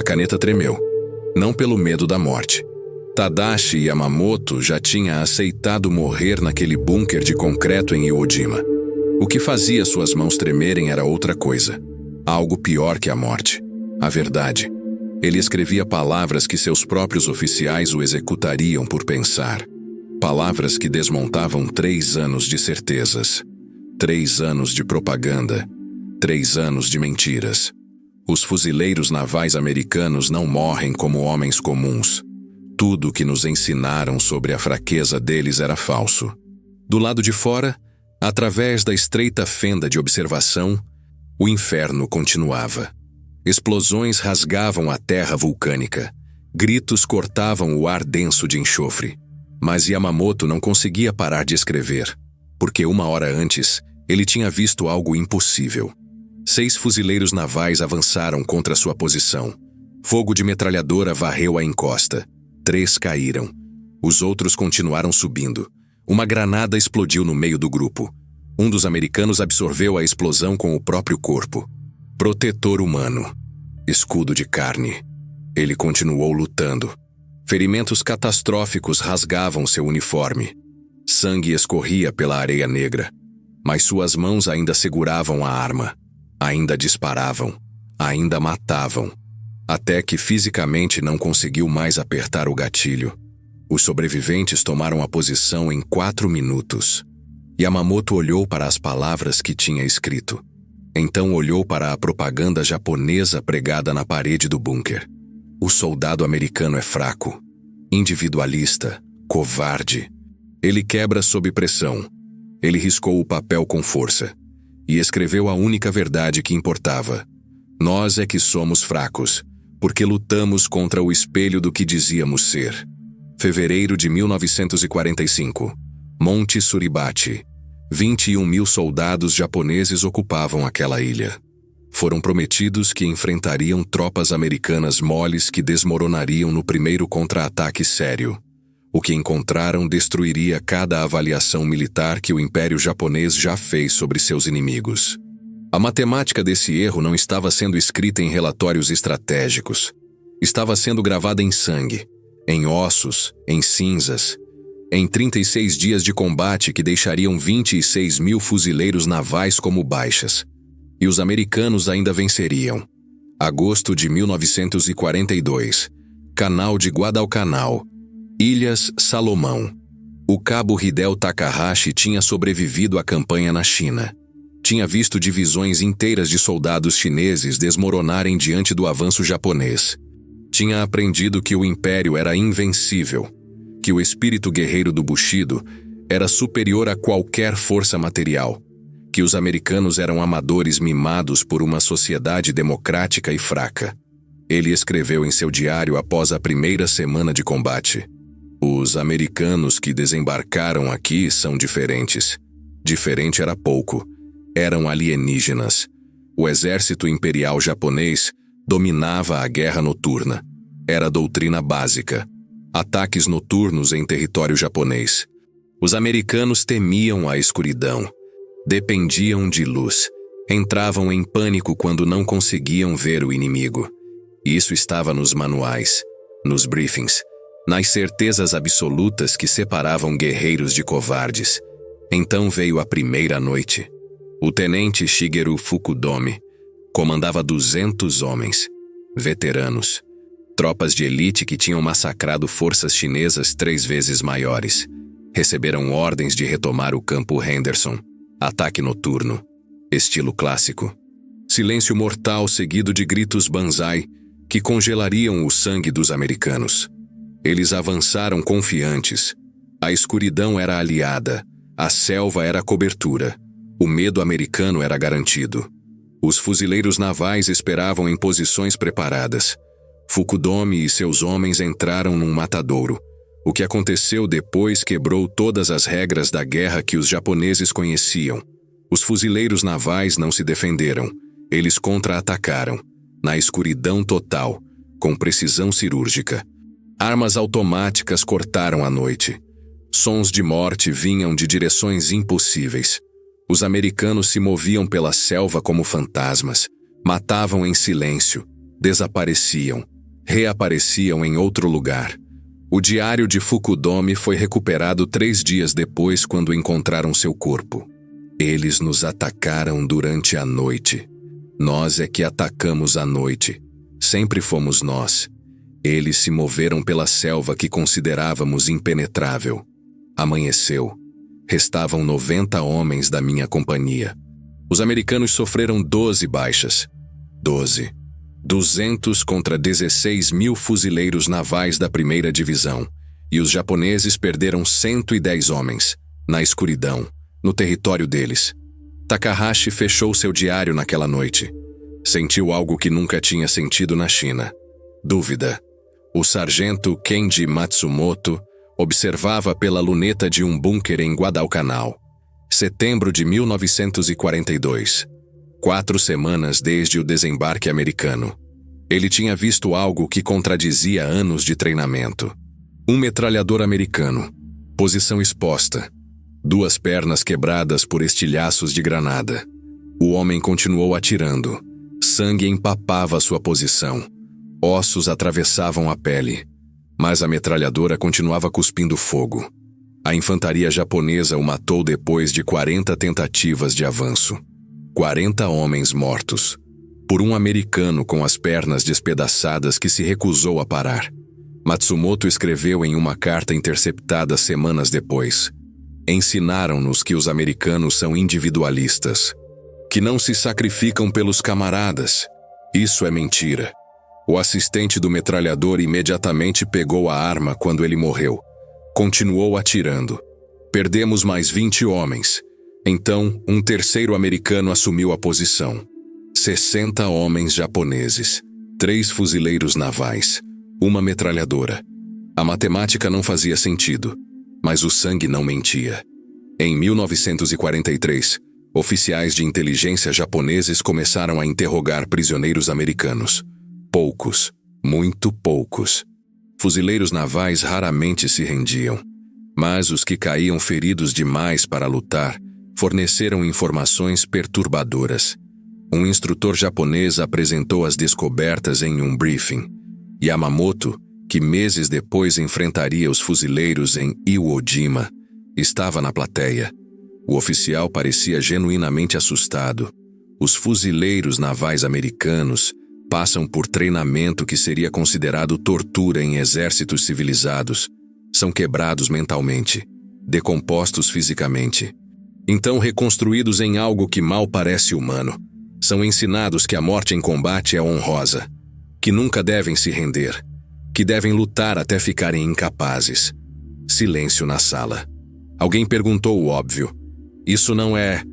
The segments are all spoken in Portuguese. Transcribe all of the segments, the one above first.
caneta tremeu. Não pelo medo da morte. Tadashi Yamamoto já tinha aceitado morrer naquele bunker de concreto em Iwo Jima. O que fazia suas mãos tremerem era outra coisa. Algo pior que a morte. A verdade. Ele escrevia palavras que seus próprios oficiais o executariam por pensar. Palavras que desmontavam 3 anos de certezas. 3 anos de propaganda. 3 anos de mentiras. Os fuzileiros navais americanos não morrem como homens comuns. Tudo o que nos ensinaram sobre a fraqueza deles era falso. Do lado de fora, através da estreita fenda de observação, o inferno continuava. Explosões rasgavam a terra vulcânica. Gritos cortavam o ar denso de enxofre. Mas Yamamoto não conseguia parar de escrever, porque 1 hora antes, ele tinha visto algo impossível. 6 fuzileiros navais avançaram contra sua posição. Fogo de metralhadora varreu a encosta. 3 caíram. Os outros continuaram subindo. Uma granada explodiu no meio do grupo. Um dos americanos absorveu a explosão com o próprio corpo. Protetor humano. Escudo de carne. Ele continuou lutando. Ferimentos catastróficos rasgavam seu uniforme. Sangue escorria pela areia negra. Mas suas mãos ainda seguravam a arma. Ainda disparavam. Ainda matavam. Até que fisicamente não conseguiu mais apertar o gatilho. Os sobreviventes tomaram a posição em 4 minutos. Yamamoto olhou para as palavras que tinha escrito. Então olhou para a propaganda japonesa pregada na parede do bunker. O soldado americano é fraco, individualista, covarde. Ele quebra sob pressão. Ele riscou o papel com força e escreveu a única verdade que importava. Nós é que somos fracos, porque lutamos contra o espelho do que dizíamos ser. Fevereiro de 1945. Monte Suribachi. 21.000 soldados japoneses ocupavam aquela ilha. Foram prometidos que enfrentariam tropas americanas moles que desmoronariam no primeiro contra-ataque sério. O que encontraram destruiria cada avaliação militar que o Império Japonês já fez sobre seus inimigos. A matemática desse erro não estava sendo escrita em relatórios estratégicos. Estava sendo gravada em sangue, em ossos, em cinzas, em 36 dias de combate que deixariam 26.000 fuzileiros navais como baixas. E os americanos ainda venceriam. Agosto de 1942. Canal de Guadalcanal. Ilhas Salomão. O cabo Hideo Takahashi tinha sobrevivido à campanha na China. Tinha visto divisões inteiras de soldados chineses desmoronarem diante do avanço japonês. Tinha aprendido que o império era invencível, que o espírito guerreiro do Bushido era superior a qualquer força material, que os americanos eram amadores mimados por uma sociedade democrática e fraca. Ele escreveu em seu diário após a primeira semana de combate: "Os americanos que desembarcaram aqui são diferentes. Diferente era pouco. Eram alienígenas. O exército imperial japonês dominava a guerra noturna. Era doutrina básica. Ataques noturnos em território japonês. Os americanos temiam a escuridão. Dependiam de luz. Entravam em pânico quando não conseguiam ver o inimigo. Isso estava nos manuais, nos briefings, nas certezas absolutas que separavam guerreiros de covardes. Então veio a primeira noite. O tenente Shigeru Fukudomi comandava 200 homens, veteranos, tropas de elite que tinham massacrado forças chinesas 3 vezes maiores. Receberam ordens de retomar o campo Henderson. Ataque noturno, estilo clássico. Silêncio mortal seguido de gritos banzai que congelariam o sangue dos americanos. Eles avançaram confiantes. A escuridão era aliada, a selva era cobertura. O medo americano era garantido. Os fuzileiros navais esperavam em posições preparadas. Fukudomi e seus homens entraram num matadouro. O que aconteceu depois quebrou todas as regras da guerra que os japoneses conheciam. Os fuzileiros navais não se defenderam. Eles contra-atacaram, na escuridão total, com precisão cirúrgica. Armas automáticas cortaram a noite. Sons de morte vinham de direções impossíveis. Os americanos se moviam pela selva como fantasmas. Matavam em silêncio. Desapareciam. reapareciam em outro lugar. O diário de Fukudome foi recuperado 3 dias depois, quando encontraram seu corpo. Eles nos atacaram durante a noite. Nós é que atacamos à noite. Sempre fomos nós. Eles se moveram pela selva que considerávamos impenetrável. Amanheceu. Restavam 90 homens da minha companhia. Os americanos sofreram 12 baixas. 12. 200 contra 16 mil fuzileiros navais da primeira divisão. E os japoneses perderam 110 homens, na escuridão, no território deles. Takahashi fechou seu diário naquela noite. Sentiu algo que nunca tinha sentido na China. Dúvida. O sargento Kenji Matsumoto observava pela luneta de um bunker em Guadalcanal. Setembro de 1942. 4 semanas desde o desembarque americano. Ele tinha visto algo que contradizia anos de treinamento. Um metralhador americano. Posição exposta. 2 pernas quebradas por estilhaços de granada. O homem continuou atirando. Sangue empapava sua posição. Ossos atravessavam a pele. Mas a metralhadora continuava cuspindo fogo. A infantaria japonesa o matou depois de 40 tentativas de avanço. 40 homens mortos. Por um americano com as pernas despedaçadas que se recusou a parar. Matsumoto escreveu em uma carta interceptada semanas depois. Ensinaram-nos que os americanos são individualistas. Que não se sacrificam pelos camaradas. Isso é mentira. O assistente do metralhador imediatamente pegou a arma quando ele morreu. Continuou atirando. Perdemos mais 20 homens. Então, um terceiro americano assumiu a posição. 60 homens japoneses. 3 fuzileiros navais. Uma metralhadora. A matemática não fazia sentido, mas o sangue não mentia. Em 1943, oficiais de inteligência japoneses começaram a interrogar prisioneiros americanos. Poucos, muito poucos. Fuzileiros navais raramente se rendiam, mas os que caíam feridos demais para lutar forneceram informações perturbadoras. Um instrutor japonês apresentou as descobertas em um briefing. Yamamoto, que meses depois enfrentaria os fuzileiros em Iwo Jima, estava na plateia. O oficial parecia genuinamente assustado. Os fuzileiros navais americanos passam por treinamento que seria considerado tortura em exércitos civilizados. São quebrados mentalmente, decompostos fisicamente. Então reconstruídos em algo que mal parece humano. São ensinados que a morte em combate é honrosa, que nunca devem se render, que devem lutar até ficarem incapazes. Silêncio na sala. Alguém perguntou o óbvio. Isso não é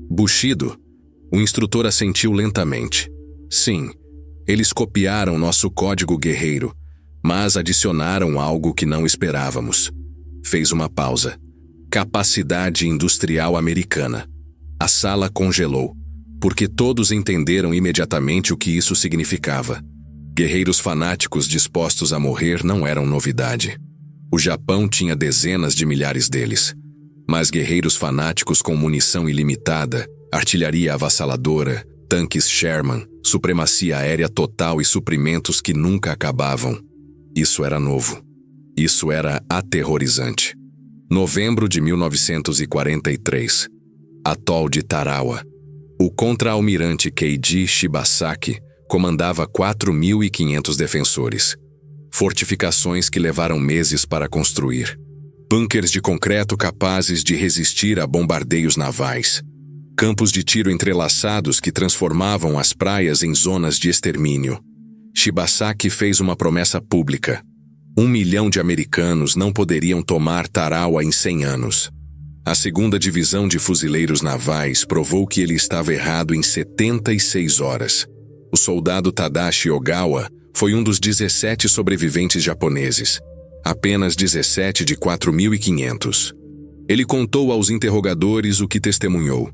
Bushido? O instrutor assentiu lentamente. Sim, eles copiaram nosso código guerreiro, mas adicionaram algo que não esperávamos. Fez uma pausa. Capacidade industrial americana. A sala congelou, porque todos entenderam imediatamente o que isso significava. Guerreiros fanáticos dispostos a morrer não eram novidade. O Japão tinha dezenas de milhares deles. Mas guerreiros fanáticos com munição ilimitada, artilharia avassaladora, tanques Sherman, supremacia aérea total e suprimentos que nunca acabavam. Isso era novo. Isso era aterrorizante. Novembro de 1943. Atol de Tarawa. O contra-almirante Keiji Shibasaki comandava 4.500 defensores. Fortificações que levaram meses para construir. Bunkers de concreto capazes de resistir a bombardeios navais. Campos de tiro entrelaçados que transformavam as praias em zonas de extermínio. Shibasaki fez uma promessa pública. 1 milhão de americanos não poderiam tomar Tarawa em 100 anos. A segunda divisão de fuzileiros navais provou que ele estava errado em 76 horas. O soldado Tadashi Ogawa foi um dos 17 sobreviventes japoneses. Apenas 17 de 4.500. Ele contou aos interrogadores o que testemunhou.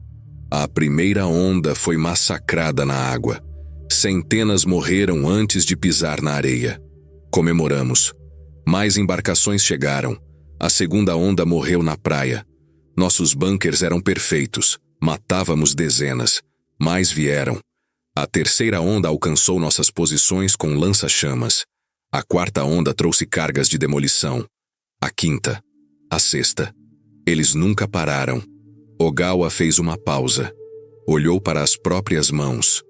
A primeira onda foi massacrada na água. Centenas morreram antes de pisar na areia. Comemoramos. Mais embarcações chegaram. A segunda onda morreu na praia. Nossos bunkers eram perfeitos. Matávamos dezenas. Mais vieram. A terceira onda alcançou nossas posições com lança-chamas. A quarta onda trouxe cargas de demolição. A quinta. A sexta. Eles nunca pararam. Ogawa fez uma pausa. Olhou para as próprias mãos.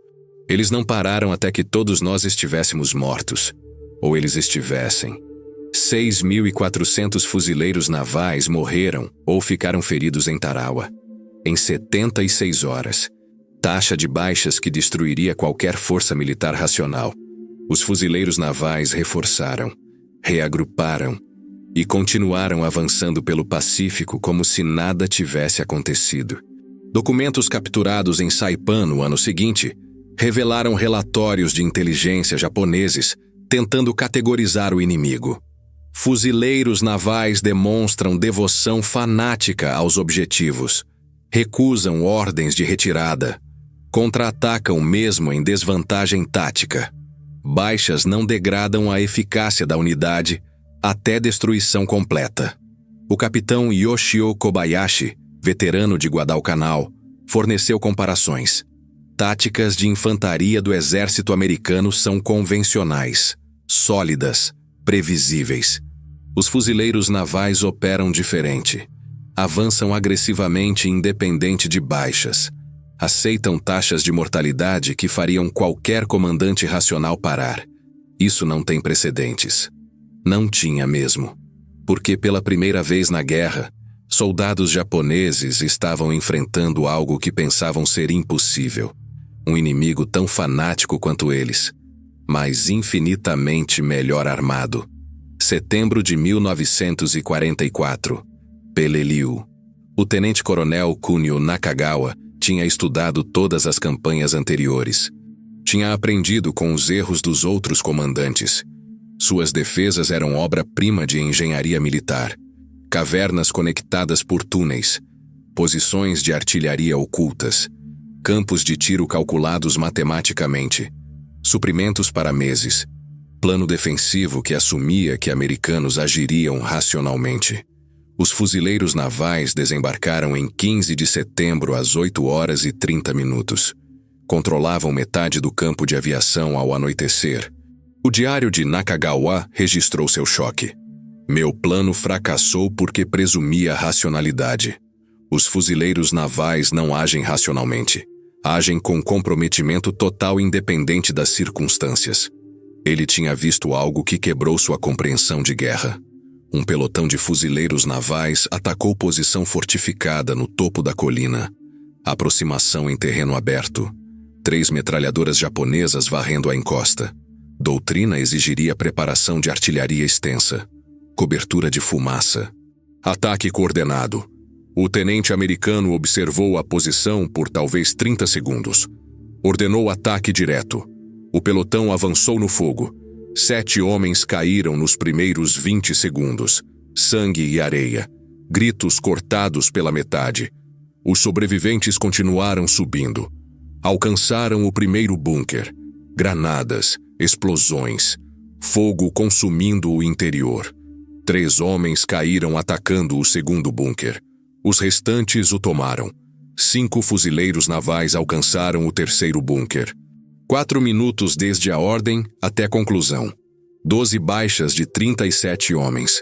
Eles não pararam até que todos nós estivéssemos mortos. Ou eles estivessem. 6.400 fuzileiros navais morreram ou ficaram feridos em Tarawa. Em 76 horas. Taxa de baixas que destruiria qualquer força militar racional. Os fuzileiros navais reforçaram, reagruparam e continuaram avançando pelo Pacífico como se nada tivesse acontecido. Documentos capturados em Saipan no ano seguinte revelaram relatórios de inteligência japoneses tentando categorizar o inimigo. Fuzileiros navais demonstram devoção fanática aos objetivos, recusam ordens de retirada, contra-atacam mesmo em desvantagem tática. Baixas não degradam a eficácia da unidade até destruição completa. O capitão Yoshio Kobayashi, veterano de Guadalcanal, forneceu comparações. Táticas de infantaria do exército americano são convencionais, sólidas, previsíveis. Os fuzileiros navais operam diferente. Avançam agressivamente independente de baixas. Aceitam taxas de mortalidade que fariam qualquer comandante racional parar. Isso não tem precedentes. Não tinha mesmo. Porque pela primeira vez na guerra, soldados japoneses estavam enfrentando algo que pensavam ser impossível. Um inimigo tão fanático quanto eles, mas infinitamente melhor armado. Setembro de 1944. Peleliu. O tenente-coronel Kunio Nakagawa tinha estudado todas as campanhas anteriores. Tinha aprendido com os erros dos outros comandantes. Suas defesas eram obra-prima de engenharia militar. Cavernas conectadas por túneis, posições de artilharia ocultas, campos de tiro calculados matematicamente, suprimentos para meses, plano defensivo que assumia que americanos agiriam racionalmente. Os fuzileiros navais desembarcaram em 15 de setembro às 8h30. Controlavam metade do campo de aviação ao anoitecer. O diário de Nakagawa registrou seu choque. Meu plano fracassou porque presumia racionalidade. Os fuzileiros navais não agem racionalmente. Agem com comprometimento total independente das circunstâncias. Ele tinha visto algo que quebrou sua compreensão de guerra. Um pelotão de fuzileiros navais atacou posição fortificada no topo da colina. Aproximação em terreno aberto. 3 metralhadoras japonesas varrendo a encosta. Doutrina exigiria preparação de artilharia extensa. Cobertura de fumaça. Ataque coordenado. O tenente americano observou a posição por talvez 30 segundos. Ordenou ataque direto. O pelotão avançou no fogo. 7 homens caíram nos primeiros 20 segundos. Sangue e areia. Gritos cortados pela metade. Os sobreviventes continuaram subindo. Alcançaram o primeiro bunker. Granadas, explosões. Fogo consumindo o interior. 3 homens caíram atacando o segundo bunker. Os restantes o tomaram. 5 fuzileiros navais alcançaram o terceiro bunker. 4 minutos desde a ordem até conclusão. 12 baixas de 37 homens.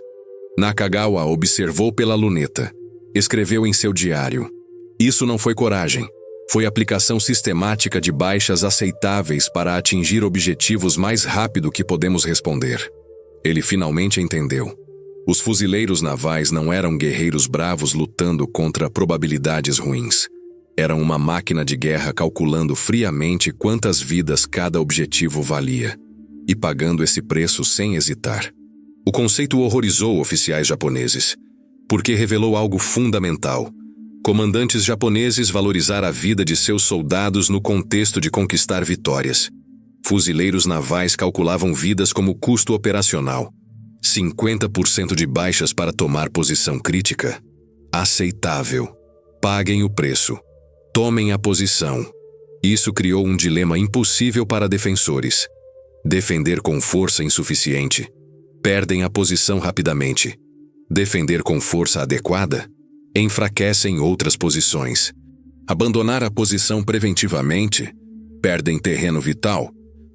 Nakagawa observou pela luneta. Escreveu em seu diário. Isso não foi coragem. Foi aplicação sistemática de baixas aceitáveis para atingir objetivos mais rápido que podemos responder. Ele finalmente entendeu. Os fuzileiros navais não eram guerreiros bravos lutando contra probabilidades ruins. Eram uma máquina de guerra calculando friamente quantas vidas cada objetivo valia, e pagando esse preço sem hesitar. O conceito horrorizou oficiais japoneses, porque revelou algo fundamental. Comandantes japoneses valorizar a vida de seus soldados no contexto de conquistar vitórias. Fuzileiros navais calculavam vidas como custo operacional. 50% de baixas para tomar posição crítica. Aceitável. Paguem o preço. Tomem a posição. Isso criou um dilema impossível para defensores. Defender com força insuficiente. Perdem a posição rapidamente. Defender com força adequada. Enfraquecem outras posições. Abandonar a posição preventivamente. Perdem terreno vital.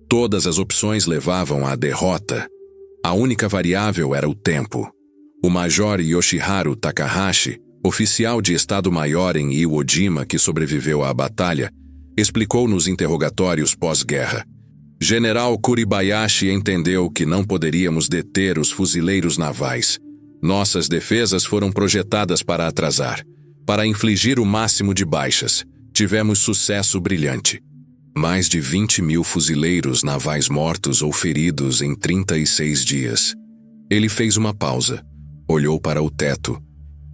Todas as opções levavam à derrota. A única variável era o tempo. O Major Yoshiharu Takahashi, oficial de Estado-Maior em Iwo Jima que sobreviveu à batalha, explicou nos interrogatórios pós-guerra. General Kuribayashi entendeu que não poderíamos deter os fuzileiros navais. Nossas defesas foram projetadas para atrasar, para infligir o máximo de baixas. Tivemos sucesso brilhante. Mais de 20.000 fuzileiros navais mortos ou feridos em 36 dias. Ele fez uma pausa, olhou para o teto.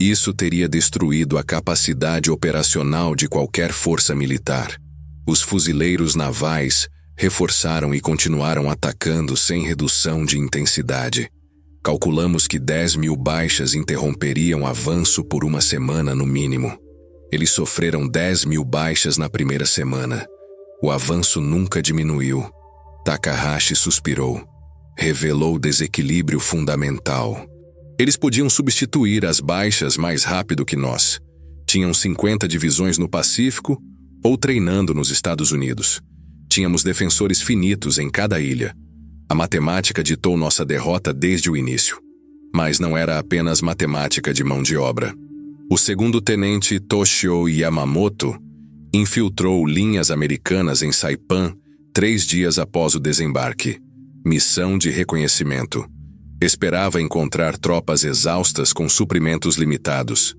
Isso teria destruído a capacidade operacional de qualquer força militar. Os fuzileiros navais reforçaram e continuaram atacando sem redução de intensidade. Calculamos que 10.000 baixas interromperiam avanço por uma semana no mínimo. Eles sofreram 10.000 baixas na primeira semana. O avanço nunca diminuiu. Takahashi suspirou. Revelou desequilíbrio fundamental. Eles podiam substituir as baixas mais rápido que nós. Tinham 50 divisões no Pacífico ou treinando nos Estados Unidos. Tínhamos defensores finitos em cada ilha. A matemática ditou nossa derrota desde o início. Mas não era apenas matemática de mão de obra. O segundo-tenente Toshio Yamamoto infiltrou linhas americanas em Saipan 3 dias após o desembarque. Missão de reconhecimento. Esperava encontrar tropas exaustas com suprimentos limitados.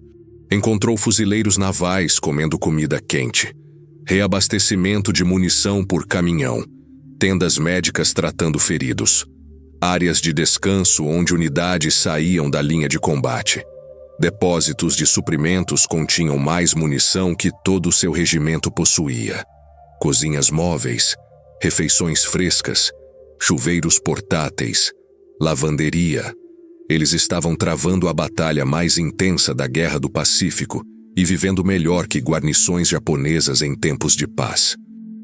Encontrou fuzileiros navais comendo comida quente. Reabastecimento de munição por caminhão. Tendas médicas tratando feridos. Áreas de descanso onde unidades saíam da linha de combate. Depósitos de suprimentos continham mais munição que todo o seu regimento possuía. Cozinhas móveis, refeições frescas, chuveiros portáteis, lavanderia. Eles estavam travando a batalha mais intensa da Guerra do Pacífico e vivendo melhor que guarnições japonesas em tempos de paz.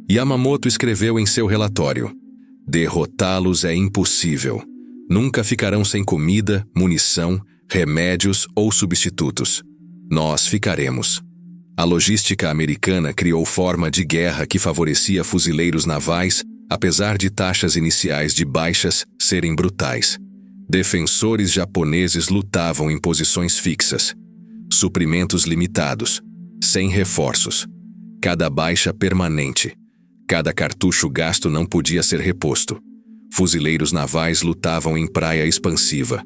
Yamamoto escreveu em seu relatório: derrotá-los é impossível. Nunca ficarão sem comida, munição, remédios ou substitutos. Nós ficaremos. A logística americana criou forma de guerra que favorecia fuzileiros navais, apesar de taxas iniciais de baixas serem brutais. Defensores japoneses lutavam em posições fixas. Suprimentos limitados, sem reforços. Cada baixa permanente. Cada cartucho gasto não podia ser reposto. Fuzileiros navais lutavam em praia expansiva.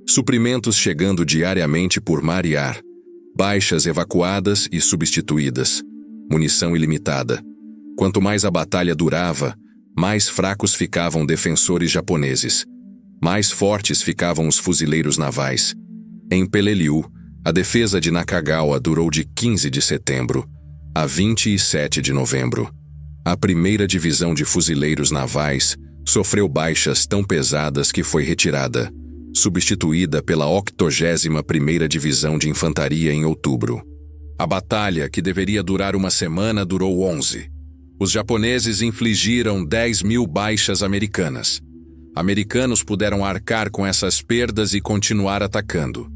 Suprimentos chegando diariamente por mar e ar. Baixas evacuadas e substituídas. Munição ilimitada. Quanto mais a batalha durava, mais fracos ficavam defensores japoneses. Mais fortes ficavam os fuzileiros navais. Em Peleliu, a defesa de Nakagawa durou de 15 de setembro a 27 de novembro. A primeira divisão de fuzileiros navais sofreu baixas tão pesadas que foi retirada, substituída pela 81ª Divisão de Infantaria em outubro. A batalha, que deveria durar uma semana, durou 11. Os japoneses infligiram 10.000 baixas americanas. Americanos puderam arcar com essas perdas e continuar atacando.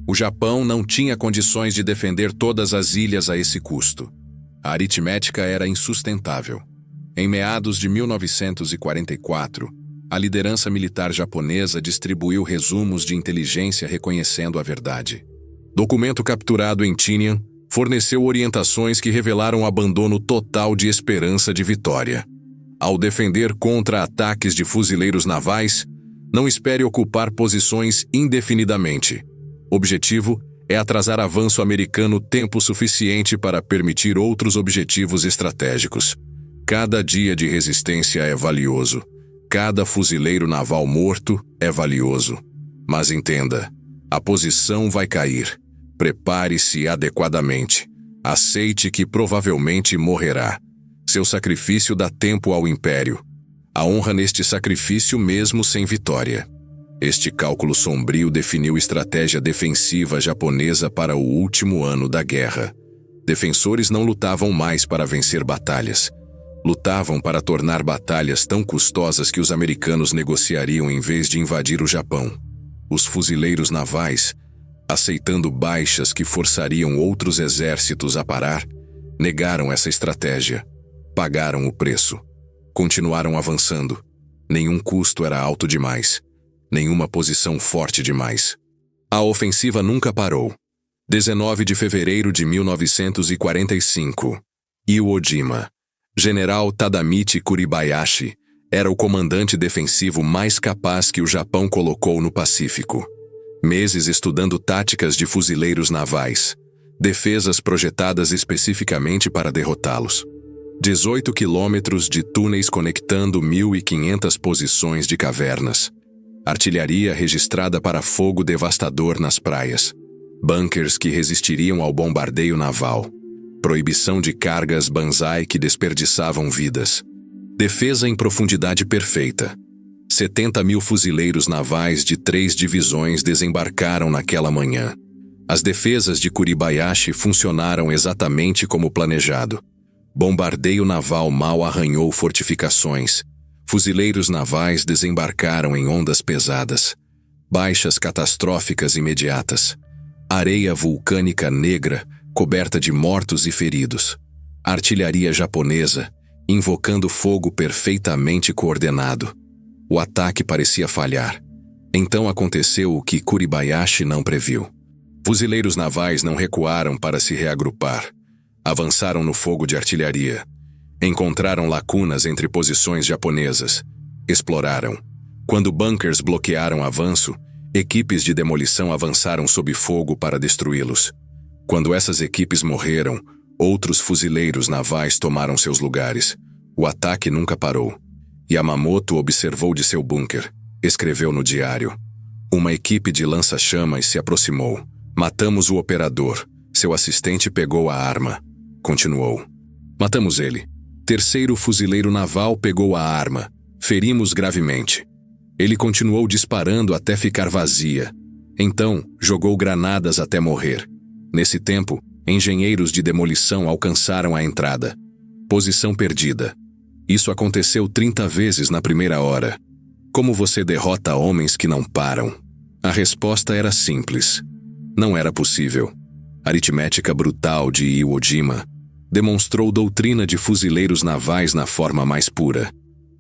O Japão não tinha condições de defender todas as ilhas a esse custo. A aritmética era insustentável. Em meados de 1944, a liderança militar japonesa distribuiu resumos de inteligência reconhecendo a verdade. Documento capturado em Tinian forneceu orientações que revelaram abandono total de esperança de vitória. Ao defender contra ataques de fuzileiros navais, não espere ocupar posições indefinidamente. Objetivo é atrasar avanço americano tempo suficiente para permitir outros objetivos estratégicos. Cada dia de resistência é valioso. Cada fuzileiro naval morto é valioso. Mas entenda, a posição vai cair. Prepare-se adequadamente. Aceite que provavelmente morrerá. Seu sacrifício dá tempo ao Império. A honra neste sacrifício mesmo sem vitória. Este cálculo sombrio definiu estratégia defensiva japonesa para o último ano da guerra. Defensores não lutavam mais para vencer batalhas. Lutavam para tornar batalhas tão custosas que os americanos negociariam em vez de invadir o Japão. Os fuzileiros navais, aceitando baixas que forçariam outros exércitos a parar, negaram essa estratégia. Pagaram o preço. Continuaram avançando. Nenhum custo era alto demais. Nenhuma posição forte demais. A ofensiva nunca parou. 19 de fevereiro de 1945. Iwo Jima. General Tadamichi Kuribayashi era o comandante defensivo mais capaz que o Japão colocou no Pacífico. Meses estudando táticas de fuzileiros navais. Defesas projetadas especificamente para derrotá-los. 18 quilômetros de túneis conectando 1.500 posições de cavernas. Artilharia registrada para fogo devastador nas praias. Bunkers que resistiriam ao bombardeio naval. Proibição de cargas banzai que desperdiçavam vidas. Defesa em profundidade perfeita. 70.000 fuzileiros navais de 3 divisões desembarcaram naquela manhã. As defesas de Kuribayashi funcionaram exatamente como planejado. Bombardeio naval mal arranhou fortificações. Fuzileiros navais desembarcaram em ondas pesadas. Baixas catastróficas imediatas. Areia vulcânica negra, coberta de mortos e feridos. Artilharia japonesa, invocando fogo perfeitamente coordenado. O ataque parecia falhar. Então aconteceu o que Kuribayashi não previu. Fuzileiros navais não recuaram para se reagrupar. Avançaram no fogo de artilharia. Encontraram lacunas entre posições japonesas. Exploraram. Quando bunkers bloquearam avanço, equipes de demolição avançaram sob fogo para destruí-los. Quando essas equipes morreram, outros fuzileiros navais tomaram seus lugares. O ataque nunca parou. Yamamoto observou de seu bunker. Escreveu no diário. Uma equipe de lança-chamas se aproximou. Matamos o operador. Seu assistente pegou a arma. Continuou. Matamos ele. Terceiro fuzileiro naval pegou a arma. Ferimos gravemente. Ele continuou disparando até ficar vazia. Então, jogou granadas até morrer. Nesse tempo, engenheiros de demolição alcançaram a entrada. Posição perdida. Isso aconteceu 30 vezes na primeira hora. Como você derrota homens que não param? A resposta era simples. Não era possível. Aritmética brutal de Iwo Jima demonstrou doutrina de fuzileiros navais na forma mais pura.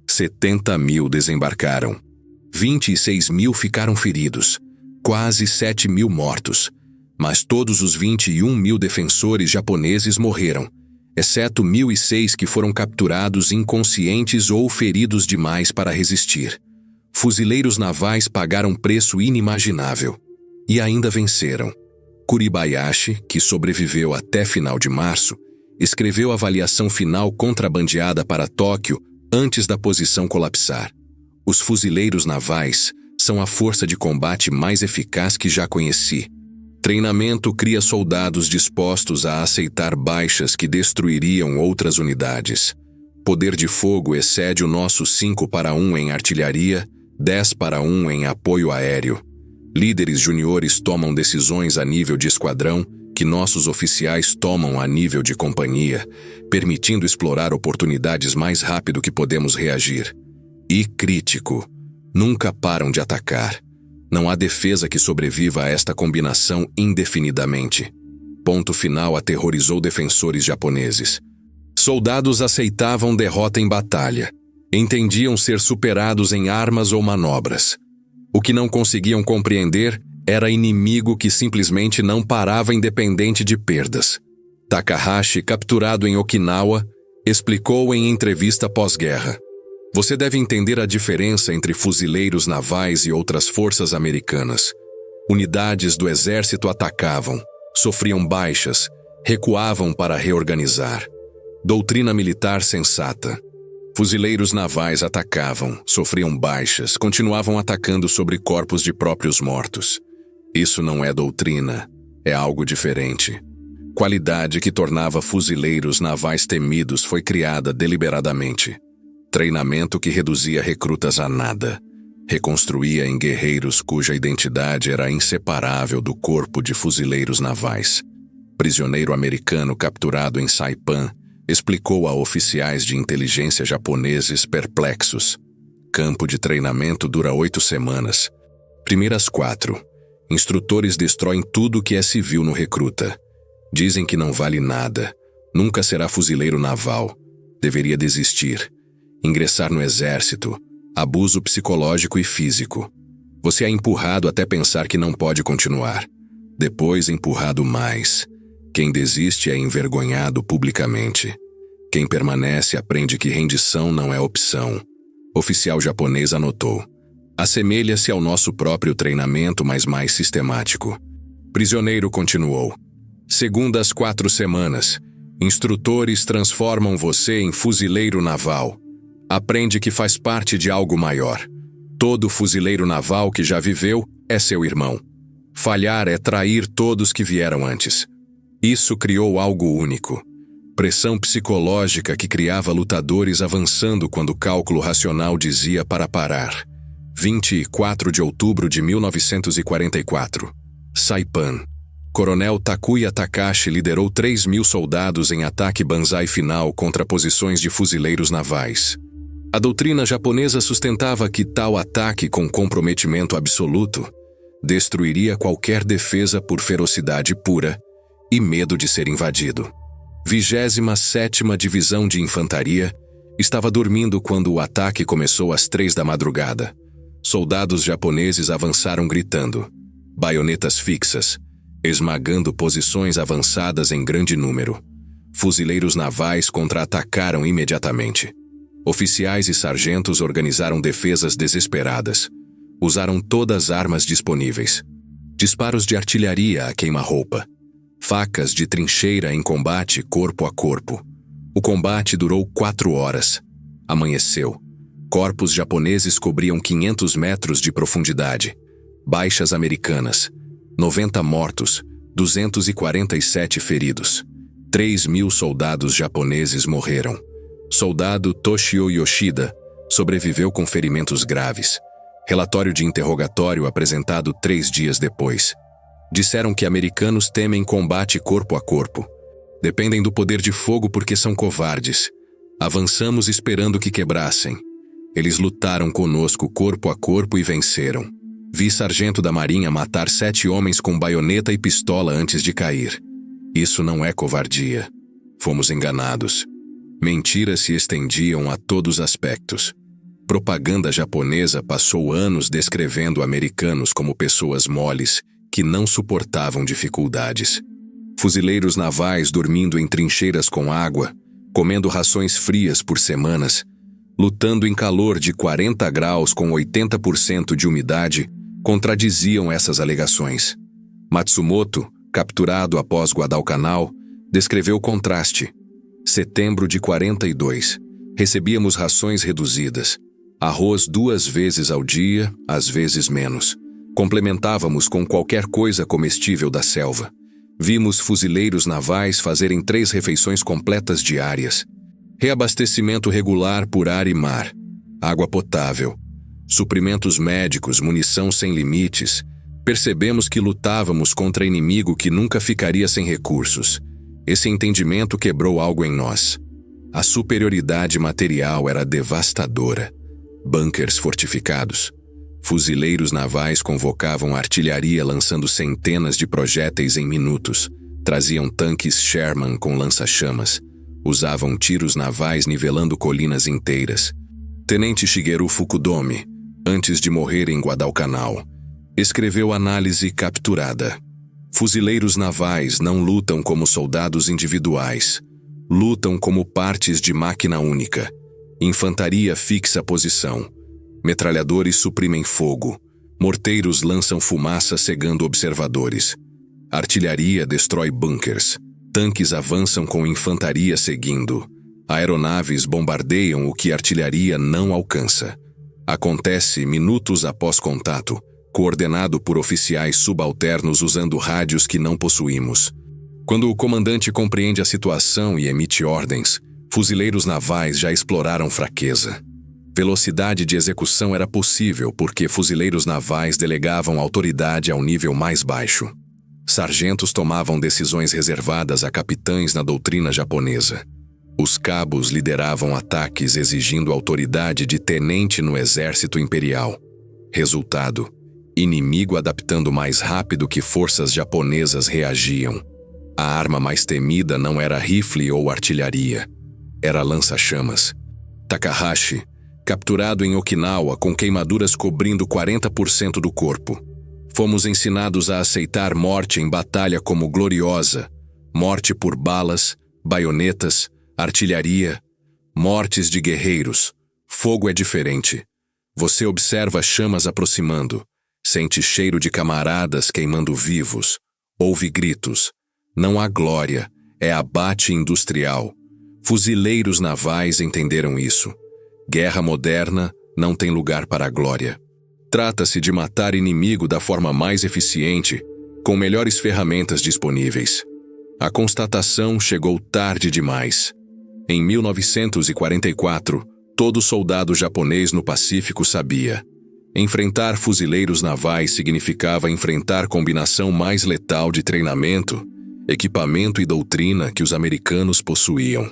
70.000 desembarcaram. 26.000 ficaram feridos. Quase 7.000 mortos. Mas todos os 21.000 defensores japoneses morreram, exceto 1.006 que foram capturados inconscientes ou feridos demais para resistir. Fuzileiros navais pagaram preço inimaginável. E ainda venceram. Kuribayashi, que sobreviveu até final de março, escreveu a avaliação final contrabandeada para Tóquio antes da posição colapsar. Os fuzileiros navais são a força de combate mais eficaz que já conheci. Treinamento cria soldados dispostos a aceitar baixas que destruiriam outras unidades. Poder de fogo excede o nosso 5-1 em artilharia, 10-1 em apoio aéreo. Líderes juniores tomam decisões a nível de esquadrão que nossos oficiais tomam a nível de companhia, permitindo explorar oportunidades mais rápido que podemos reagir. E crítico. Nunca param de atacar. Não há defesa que sobreviva a esta combinação indefinidamente. Ponto final aterrorizou defensores japoneses. Soldados aceitavam derrota em batalha. Entendiam ser superados em armas ou manobras. O que não conseguiam compreender era inimigo que simplesmente não parava independente de perdas. Takahashi, capturado em Okinawa, explicou em entrevista pós-guerra. Você deve entender a diferença entre fuzileiros navais e outras forças americanas. Unidades do exército atacavam, sofriam baixas, recuavam para reorganizar. Doutrina militar sensata. Fuzileiros navais atacavam, sofriam baixas, continuavam atacando sobre corpos de próprios mortos. Isso não é doutrina, é algo diferente. Qualidade que tornava fuzileiros navais temidos foi criada deliberadamente. Treinamento que reduzia recrutas a nada. Reconstruía em guerreiros cuja identidade era inseparável do corpo de fuzileiros navais. Prisioneiro americano capturado em Saipan explicou a oficiais de inteligência japoneses perplexos. Campo de treinamento dura 8 semanas. Primeiras 4. Instrutores destroem tudo que é civil no recruta. Dizem que não vale nada. Nunca será fuzileiro naval. Deveria desistir. Ingressar no exército. Abuso psicológico e físico. Você é empurrado até pensar que não pode continuar. Depois empurrado mais. Quem desiste é envergonhado publicamente. Quem permanece aprende que rendição não é opção. Oficial japonês anotou. Assemelha-se ao nosso próprio treinamento, mas mais sistemático. Prisioneiro continuou. Segundas 4 semanas, instrutores transformam você em fuzileiro naval. Aprende que faz parte de algo maior. Todo fuzileiro naval que já viveu é seu irmão. Falhar é trair todos que vieram antes. Isso criou algo único. Pressão psicológica que criava lutadores avançando quando o cálculo racional dizia para parar. 24 de outubro de 1944. Saipan. Coronel Takuya Takashi liderou 3.000 soldados em ataque banzai final contra posições de fuzileiros navais. A doutrina japonesa sustentava que tal ataque com comprometimento absoluto destruiria qualquer defesa por ferocidade pura e medo de ser invadido. 27ª Divisão de Infantaria estava dormindo quando o ataque começou às 3 da madrugada. Soldados japoneses avançaram gritando, baionetas fixas, esmagando posições avançadas em grande número. Fuzileiros navais contra-atacaram imediatamente. Oficiais e sargentos organizaram defesas desesperadas. Usaram todas as armas disponíveis. Disparos de artilharia a queima-roupa. Facas de trincheira em combate corpo a corpo. O combate durou 4 horas. Amanheceu. Corpos japoneses cobriam 500 metros de profundidade. Baixas americanas. 90 mortos, 247 feridos. 3.000 soldados japoneses morreram. Soldado Toshio Yoshida sobreviveu com ferimentos graves. Relatório de interrogatório apresentado 3 dias depois. Disseram que americanos temem combate corpo a corpo. Dependem do poder de fogo porque são covardes. Avançamos esperando que quebrassem. Eles lutaram conosco corpo a corpo e venceram. Vi sargento da Marinha matar 7 homens com baioneta e pistola antes de cair. Isso não é covardia. Fomos enganados. Mentiras se estendiam a todos os aspectos. Propaganda japonesa passou anos descrevendo americanos como pessoas moles que não suportavam dificuldades. Fuzileiros navais dormindo em trincheiras com água, comendo rações frias por semanas, lutando em calor de 40 graus com 80% de umidade, contradiziam essas alegações. Matsumoto, capturado após Guadalcanal, descreveu o contraste. Setembro de 42. Recebíamos rações reduzidas. Arroz 2 vezes ao dia, às vezes menos. Complementávamos com qualquer coisa comestível da selva. Vimos fuzileiros navais fazerem 3 refeições completas diárias. Reabastecimento regular por ar e mar. Água potável. Suprimentos médicos, munição sem limites. Percebemos que lutávamos contra inimigo que nunca ficaria sem recursos. Esse entendimento quebrou algo em nós. A superioridade material era devastadora. Bunkers fortificados. Fuzileiros navais convocavam artilharia lançando centenas de projéteis em minutos. Traziam tanques Sherman com lança-chamas. Usavam tiros navais nivelando colinas inteiras. Tenente Shigeru Fukudome, antes de morrer em Guadalcanal, escreveu análise capturada. Fuzileiros navais não lutam como soldados individuais. Lutam como partes de máquina única. Infantaria fixa posição. Metralhadores suprimem fogo. Morteiros lançam fumaça cegando observadores. Artilharia destrói bunkers. Tanques avançam com infantaria seguindo. Aeronaves bombardeiam o que artilharia não alcança. Acontece minutos após contato, coordenado por oficiais subalternos usando rádios que não possuímos. Quando o comandante compreende a situação e emite ordens, fuzileiros navais já exploraram fraqueza. Velocidade de execução era possível porque fuzileiros navais delegavam autoridade ao nível mais baixo. Sargentos tomavam decisões reservadas a capitães na doutrina japonesa. Os cabos lideravam ataques exigindo autoridade de tenente no exército imperial. Resultado: inimigo adaptando mais rápido que forças japonesas reagiam. A arma mais temida não era rifle ou artilharia. Era lança-chamas. Takahashi, capturado em Okinawa com queimaduras cobrindo 40% do corpo. Fomos ensinados a aceitar morte em batalha como gloriosa, morte por balas, baionetas, artilharia, mortes de guerreiros. Fogo é diferente. Você observa chamas aproximando, sente cheiro de camaradas queimando vivos, ouve gritos. Não há glória, é abate industrial. Fuzileiros navais entenderam isso. Guerra moderna não tem lugar para a glória. Trata-se de matar inimigo da forma mais eficiente, com melhores ferramentas disponíveis. A constatação chegou tarde demais. Em 1944, todo soldado japonês no Pacífico sabia. Enfrentar fuzileiros navais significava enfrentar combinação mais letal de treinamento, equipamento e doutrina que os americanos possuíam.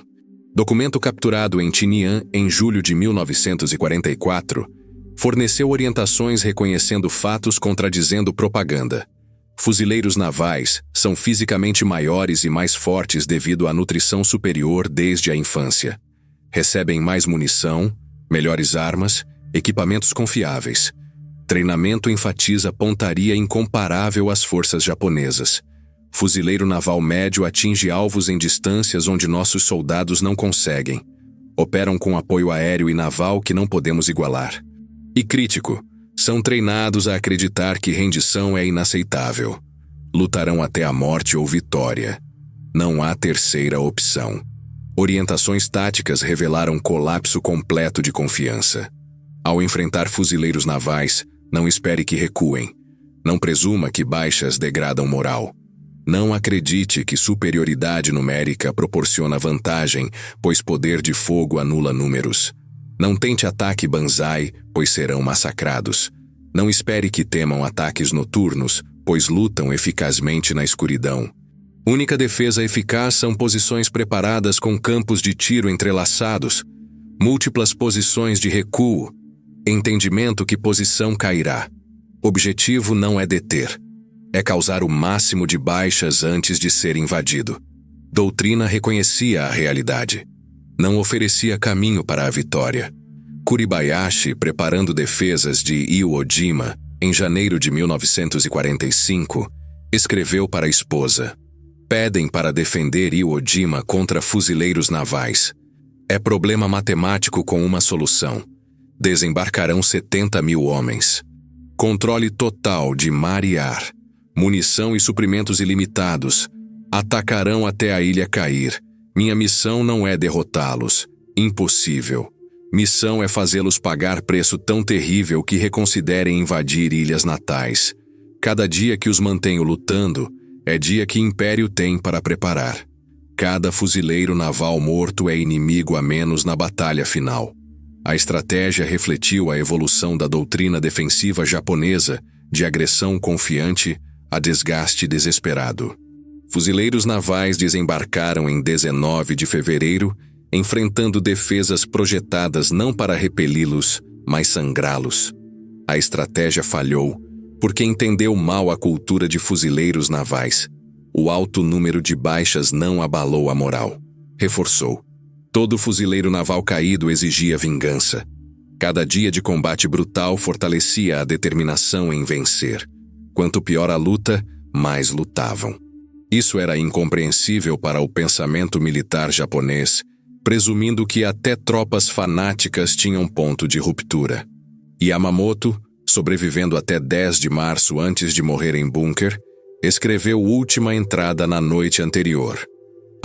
Documento capturado em Tinian em julho de 1944 forneceu orientações reconhecendo fatos contradizendo propaganda. Fuzileiros navais são fisicamente maiores e mais fortes devido à nutrição superior desde a infância. Recebem mais munição, melhores armas, equipamentos confiáveis. Treinamento enfatiza pontaria incomparável às forças japonesas. Fuzileiro naval médio atinge alvos em distâncias onde nossos soldados não conseguem. Operam com apoio aéreo e naval que não podemos igualar. E crítico, são treinados a acreditar que rendição é inaceitável. Lutarão até a morte ou vitória. Não há terceira opção. Orientações táticas revelaram colapso completo de confiança. Ao enfrentar fuzileiros navais, não espere que recuem. Não presuma que baixas degradam moral. Não acredite que superioridade numérica proporciona vantagem, pois poder de fogo anula números. Não tente ataque banzai, pois serão massacrados. Não espere que temam ataques noturnos, pois lutam eficazmente na escuridão. Única defesa eficaz são posições preparadas com campos de tiro entrelaçados, múltiplas posições de recuo, entendimento que posição cairá. Objetivo não é deter. É causar o máximo de baixas antes de ser invadido. Doutrina reconhecia a realidade. Não oferecia caminho para a vitória. Kuribayashi, preparando defesas de Iwo Jima, em janeiro de 1945, escreveu para a esposa: pedem para defender Iwo Jima contra fuzileiros navais. É problema matemático com uma solução. Desembarcarão 70.000 homens. Controle total de mar e ar. Munição e suprimentos ilimitados. Atacarão até a ilha cair. Minha missão não é derrotá-los. Impossível. Missão é fazê-los pagar preço tão terrível que reconsiderem invadir ilhas natais. Cada dia que os mantenho lutando é dia que Império tem para preparar. Cada fuzileiro naval morto é inimigo a menos na batalha final. A estratégia refletiu a evolução da doutrina defensiva japonesa de agressão confiante a desgaste desesperado. Fuzileiros navais desembarcaram em 19 de fevereiro, enfrentando defesas projetadas não para repeli-los, mas sangrá-los. A estratégia falhou, porque entendeu mal a cultura de fuzileiros navais. O alto número de baixas não abalou a moral. Reforçou. Todo fuzileiro naval caído exigia vingança. Cada dia de combate brutal fortalecia a determinação em vencer. Quanto pior a luta, mais lutavam. Isso era incompreensível para o pensamento militar japonês, presumindo que até tropas fanáticas tinham ponto de ruptura. Yamamoto, sobrevivendo até 10 de março antes de morrer em bunker, escreveu última entrada na noite anterior.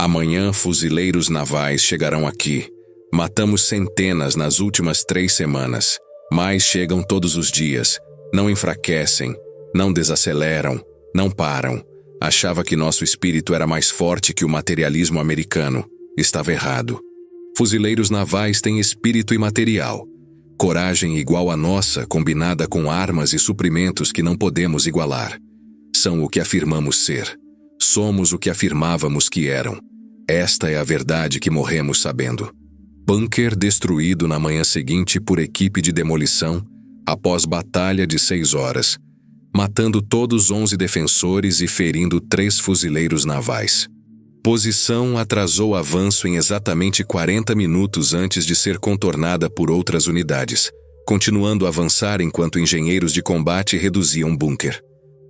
Amanhã fuzileiros navais chegarão aqui. Matamos centenas nas últimas 3 semanas. Mais chegam todos os dias. Não enfraquecem, não desaceleram, não param. Achava que nosso espírito era mais forte que o materialismo americano. Estava errado. Fuzileiros navais têm espírito imaterial. Coragem igual à nossa, combinada com armas e suprimentos que não podemos igualar. São o que afirmamos ser. Somos o que afirmávamos que eram. Esta é a verdade que morremos sabendo. Bunker destruído na manhã seguinte por equipe de demolição, após batalha de 6 horas, matando todos 11 defensores e ferindo 3 fuzileiros navais. Posição atrasou avanço em exatamente 40 minutos antes de ser contornada por outras unidades, continuando a avançar enquanto engenheiros de combate reduziam bunker.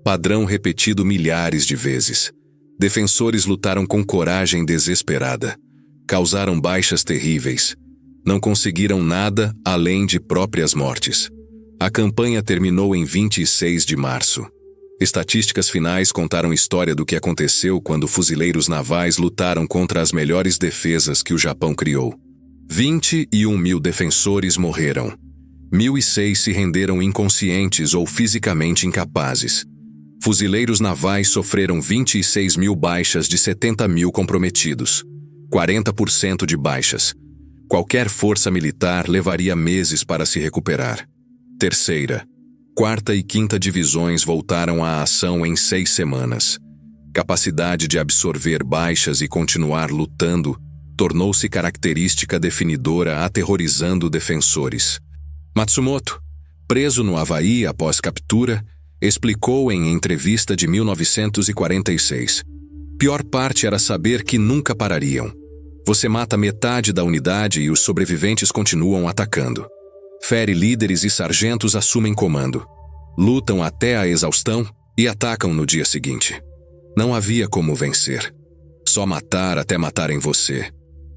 Padrão repetido milhares de vezes. Defensores lutaram com coragem desesperada. Causaram baixas terríveis. Não conseguiram nada além de próprias mortes. A campanha terminou em 26 de março. Estatísticas finais contaram a história do que aconteceu quando fuzileiros navais lutaram contra as melhores defesas que o Japão criou. 21 mil defensores morreram. 1.006 se renderam inconscientes ou fisicamente incapazes. Fuzileiros navais sofreram 26 mil baixas de 70 mil comprometidos. 40% de baixas. Qualquer força militar levaria meses para se recuperar. Terceira, quarta e quinta divisões voltaram à ação em 6 semanas. Capacidade de absorver baixas e continuar lutando tornou-se característica definidora, aterrorizando defensores. Matsumoto, preso no Havaí após captura, explicou em entrevista de 1946. Pior parte era saber que nunca parariam. Você mata metade da unidade e os sobreviventes continuam atacando. Fere líderes e sargentos assumem comando. Lutam até a exaustão e atacam no dia seguinte. Não havia como vencer. Só matar até matarem você.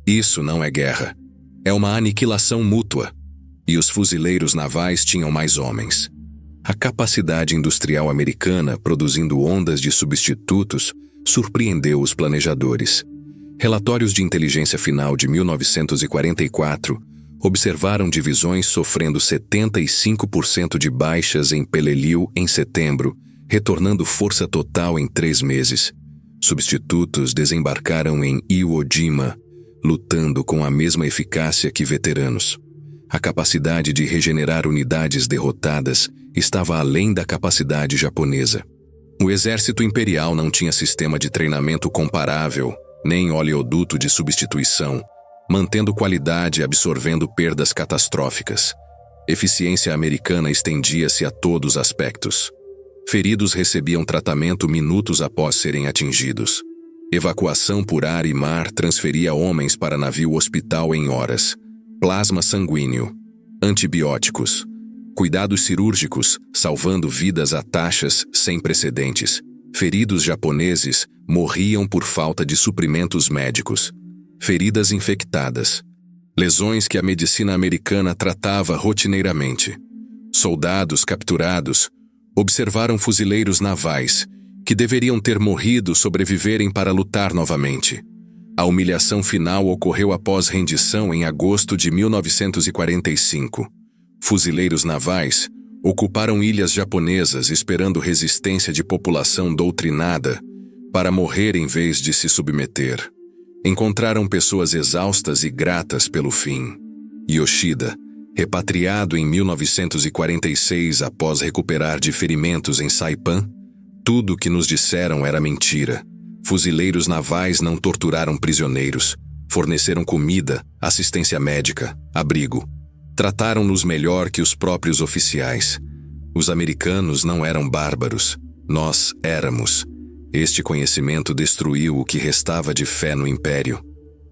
Isso não é guerra. É uma aniquilação mútua. E os fuzileiros navais tinham mais homens. A capacidade industrial americana produzindo ondas de substitutos surpreendeu os planejadores. Relatórios de inteligência final de 1944 observaram divisões sofrendo 75% de baixas em Peleliu em setembro, retornando força total em 3 meses. Substitutos desembarcaram em Iwo Jima, lutando com a mesma eficácia que veteranos. A capacidade de regenerar unidades derrotadas estava além da capacidade japonesa. O exército imperial não tinha sistema de treinamento comparável, nem oleoduto de substituição, mantendo qualidade e absorvendo perdas catastróficas. Eficiência americana estendia-se a todos os aspectos. Feridos recebiam tratamento minutos após serem atingidos. Evacuação por ar e mar transferia homens para navio-hospital em horas. Plasma sanguíneo. Antibióticos. Cuidados cirúrgicos, salvando vidas a taxas sem precedentes. Feridos japoneses morriam por falta de suprimentos médicos. Feridas infectadas. Lesões que a medicina americana tratava rotineiramente. Soldados capturados observaram fuzileiros navais, que deveriam ter morrido sobreviverem para lutar novamente. A humilhação final ocorreu após rendição em agosto de 1945. Fuzileiros navais ocuparam ilhas japonesas esperando resistência de população doutrinada para morrer em vez de se submeter. Encontraram pessoas exaustas e gratas pelo fim. Yoshida, repatriado em 1946 após recuperar de ferimentos em Saipan, tudo o que nos disseram era mentira. Fuzileiros navais não torturaram prisioneiros, forneceram comida, assistência médica, abrigo. Trataram-nos melhor que os próprios oficiais. Os americanos não eram bárbaros, nós éramos. Este conhecimento destruiu o que restava de fé no Império.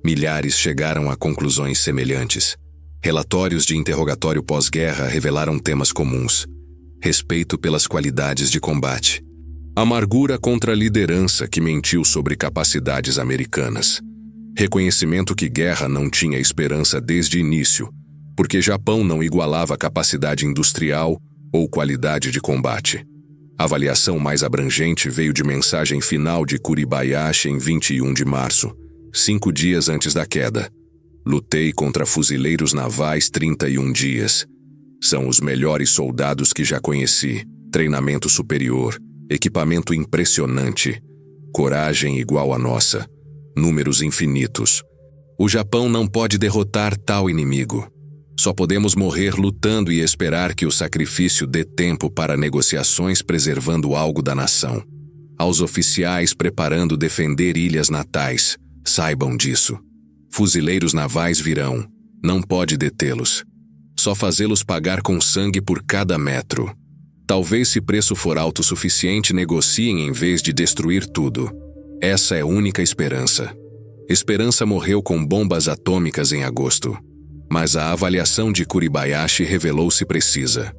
Milhares chegaram a conclusões semelhantes. Relatórios de interrogatório pós-guerra revelaram temas comuns. Respeito pelas qualidades de combate. Amargura contra a liderança que mentiu sobre capacidades americanas. Reconhecimento que guerra não tinha esperança desde o início, porque Japão não igualava capacidade industrial ou qualidade de combate. A avaliação mais abrangente veio de mensagem final de Kuribayashi em 21 de março, 5 dias antes da queda. Lutei contra fuzileiros navais 31 dias. São os melhores soldados que já conheci. Treinamento superior, equipamento impressionante, coragem igual à nossa, números infinitos. O Japão não pode derrotar tal inimigo. Só podemos morrer lutando e esperar que o sacrifício dê tempo para negociações preservando algo da nação. Aos oficiais preparando defender ilhas natais, saibam disso. Fuzileiros navais virão, não pode detê-los. Só fazê-los pagar com sangue por cada metro. Talvez se preço for alto o suficiente negociem em vez de destruir tudo. Essa é a única esperança. Esperança morreu com bombas atômicas em agosto. Mas a avaliação de Kuribayashi revelou-se precisa.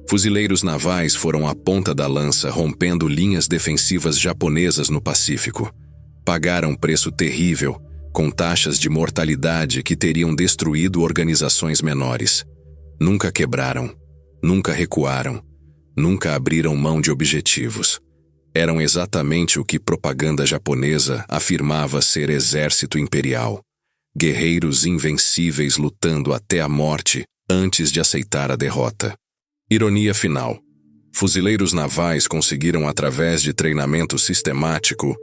Fuzileiros navais foram a ponta da lança rompendo linhas defensivas japonesas no Pacífico. Pagaram preço terrível, com taxas de mortalidade que teriam destruído organizações menores. Nunca quebraram, nunca recuaram, nunca abriram mão de objetivos. Eram exatamente o que propaganda japonesa afirmava ser exército imperial. Guerreiros invencíveis lutando até a morte antes de aceitar a derrota. Ironia final. Fuzileiros navais conseguiram, através de treinamento sistemático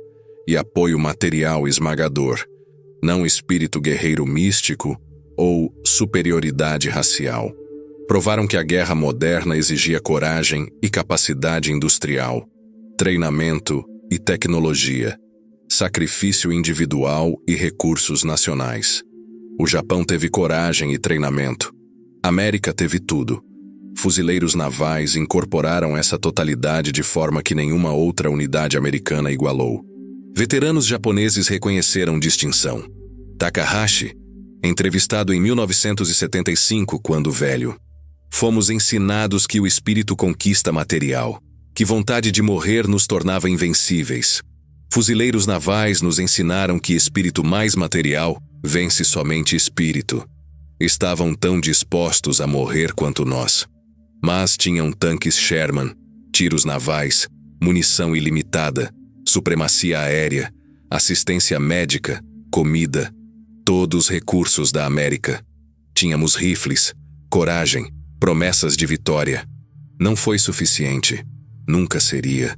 e apoio material esmagador, não espírito guerreiro místico ou superioridade racial. Provaram que a guerra moderna exigia coragem e capacidade industrial, treinamento e tecnologia, sacrifício individual e recursos nacionais. O Japão teve coragem e treinamento. A América teve tudo. Fuzileiros navais incorporaram essa totalidade de forma que nenhuma outra unidade americana igualou. Veteranos japoneses reconheceram distinção. Takahashi, entrevistado em 1975 quando velho: "Fomos ensinados que o espírito conquista material, que vontade de morrer nos tornava invencíveis. Fuzileiros navais nos ensinaram que espírito mais material vence somente espírito. Estavam tão dispostos a morrer quanto nós. Mas tinham tanques Sherman, tiros navais, munição ilimitada, supremacia aérea, assistência médica, comida, todos os recursos da América. Tínhamos rifles, coragem, promessas de vitória. Não foi suficiente. Nunca seria.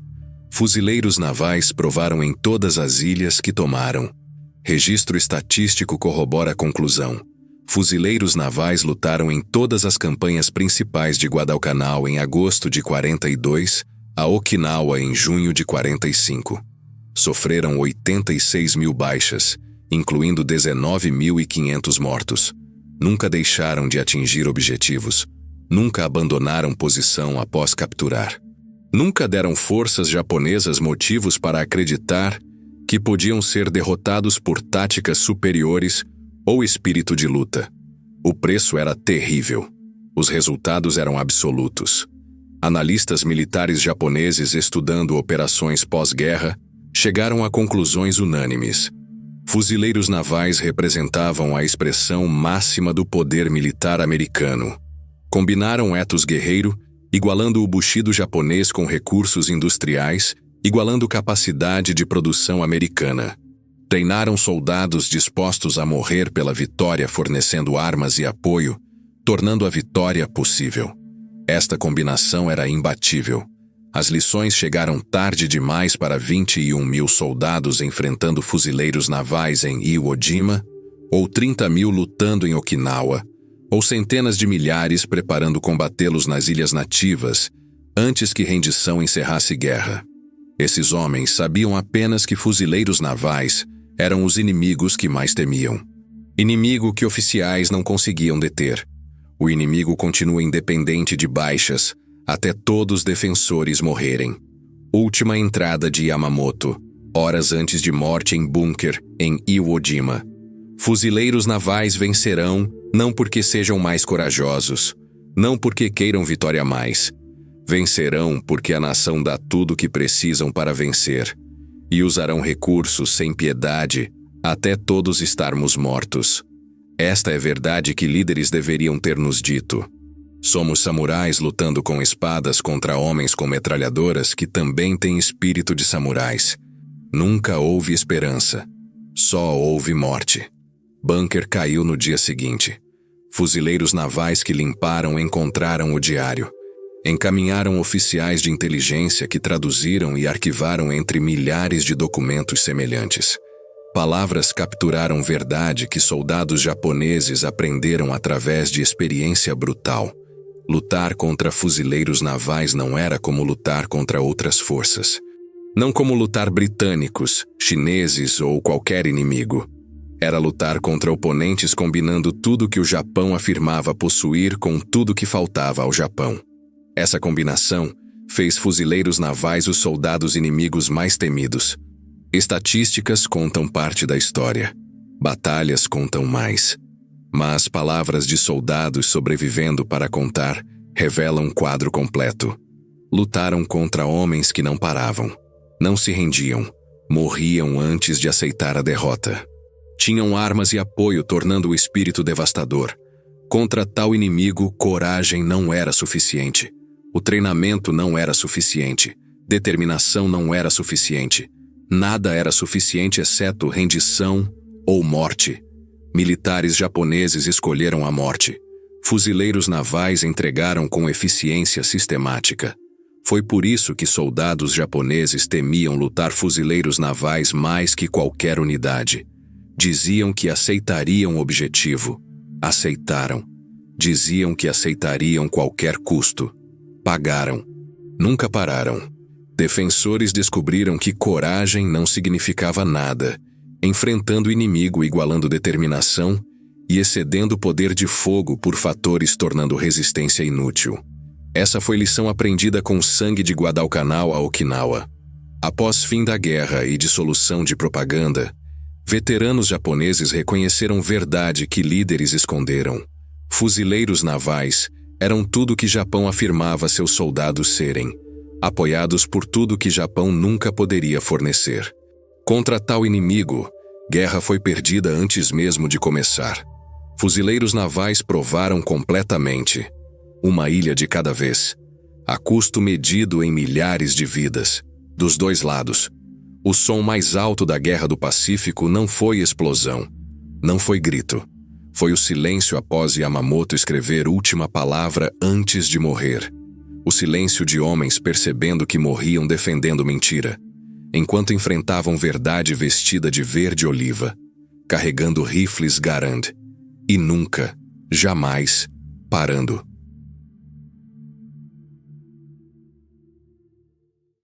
Fuzileiros navais provaram em todas as ilhas que tomaram. Registro estatístico corrobora a conclusão. Fuzileiros navais lutaram em todas as campanhas principais de Guadalcanal em agosto de 42, a Okinawa em junho de 45. Sofreram 86 mil baixas, incluindo 19.500 mortos. Nunca deixaram de atingir objetivos. Nunca abandonaram posição após capturar. Nunca deram forças japonesas motivos para acreditar que podiam ser derrotados por táticas superiores ou espírito de luta. O preço era terrível. Os resultados eram absolutos. Analistas militares japoneses estudando operações pós-guerra chegaram a conclusões unânimes. Fuzileiros navais representavam a expressão máxima do poder militar americano. Combinaram ethos guerreiro, igualando o Bushido japonês com recursos industriais, igualando capacidade de produção americana. Treinaram soldados dispostos a morrer pela vitória fornecendo armas e apoio, tornando a vitória possível. Esta combinação era imbatível. As lições chegaram tarde demais para 21 mil soldados enfrentando fuzileiros navais em Iwo Jima, ou 30 mil lutando em Okinawa, ou centenas de milhares preparando combatê-los nas ilhas nativas, antes que rendição encerrasse guerra. Esses homens sabiam apenas que fuzileiros navais eram os inimigos que mais temiam. Inimigo que oficiais não conseguiam deter. O inimigo continua independente de baixas, até todos os defensores morrerem. Última entrada de Yamamoto, horas antes de morte em bunker, em Iwo Jima. Fuzileiros navais vencerão, não porque sejam mais corajosos, não porque queiram vitória a mais. Vencerão porque a nação dá tudo o que precisam para vencer, e usarão recursos sem piedade até todos estarmos mortos. Esta é a verdade que líderes deveriam ter nos dito. Somos samurais lutando com espadas contra homens com metralhadoras que também têm espírito de samurais. Nunca houve esperança. Só houve morte. Bunker caiu no dia seguinte. Fuzileiros navais que limparam encontraram o diário. Encaminharam oficiais de inteligência que traduziram e arquivaram entre milhares de documentos semelhantes. Palavras capturaram verdade que soldados japoneses aprenderam através de experiência brutal. Lutar contra fuzileiros navais não era como lutar contra outras forças. Não como lutar britânicos, chineses ou qualquer inimigo. Era lutar contra oponentes combinando tudo que o Japão afirmava possuir com tudo que faltava ao Japão. Essa combinação fez fuzileiros navais os soldados inimigos mais temidos. Estatísticas contam parte da história. Batalhas contam mais. Mas palavras de soldados sobrevivendo para contar revelam um quadro completo. Lutaram contra homens que não paravam. Não se rendiam. Morriam antes de aceitar a derrota. Tinham armas e apoio, tornando o espírito devastador. Contra tal inimigo, coragem não era suficiente. O treinamento não era suficiente. Determinação não era suficiente. Nada era suficiente exceto rendição ou morte. Militares japoneses escolheram a morte. Fuzileiros navais entregaram com eficiência sistemática. Foi por isso que soldados japoneses temiam lutar fuzileiros navais mais que qualquer unidade. Diziam que aceitariam o objetivo. Aceitaram. Diziam que aceitariam qualquer custo. Pagaram. Nunca pararam. Defensores descobriram que coragem não significava nada, enfrentando o inimigo igualando determinação e excedendo o poder de fogo por fatores tornando resistência inútil. Essa foi lição aprendida com sangue de Guadalcanal a Okinawa. Após fim da guerra e dissolução de propaganda, veteranos japoneses reconheceram verdade que líderes esconderam. Fuzileiros navais eram tudo que Japão afirmava seus soldados serem, apoiados por tudo que Japão nunca poderia fornecer. Contra tal inimigo, guerra foi perdida antes mesmo de começar. Fuzileiros navais provaram completamente. Uma ilha de cada vez. A custo medido em milhares de vidas. Dos dois lados. O som mais alto da Guerra do Pacífico não foi explosão. Não foi grito. Foi o silêncio após Yamamoto escrever última palavra antes de morrer. O silêncio de homens percebendo que morriam defendendo mentira, enquanto enfrentavam verdade vestida de verde oliva, carregando rifles Garand. E nunca, jamais, parando.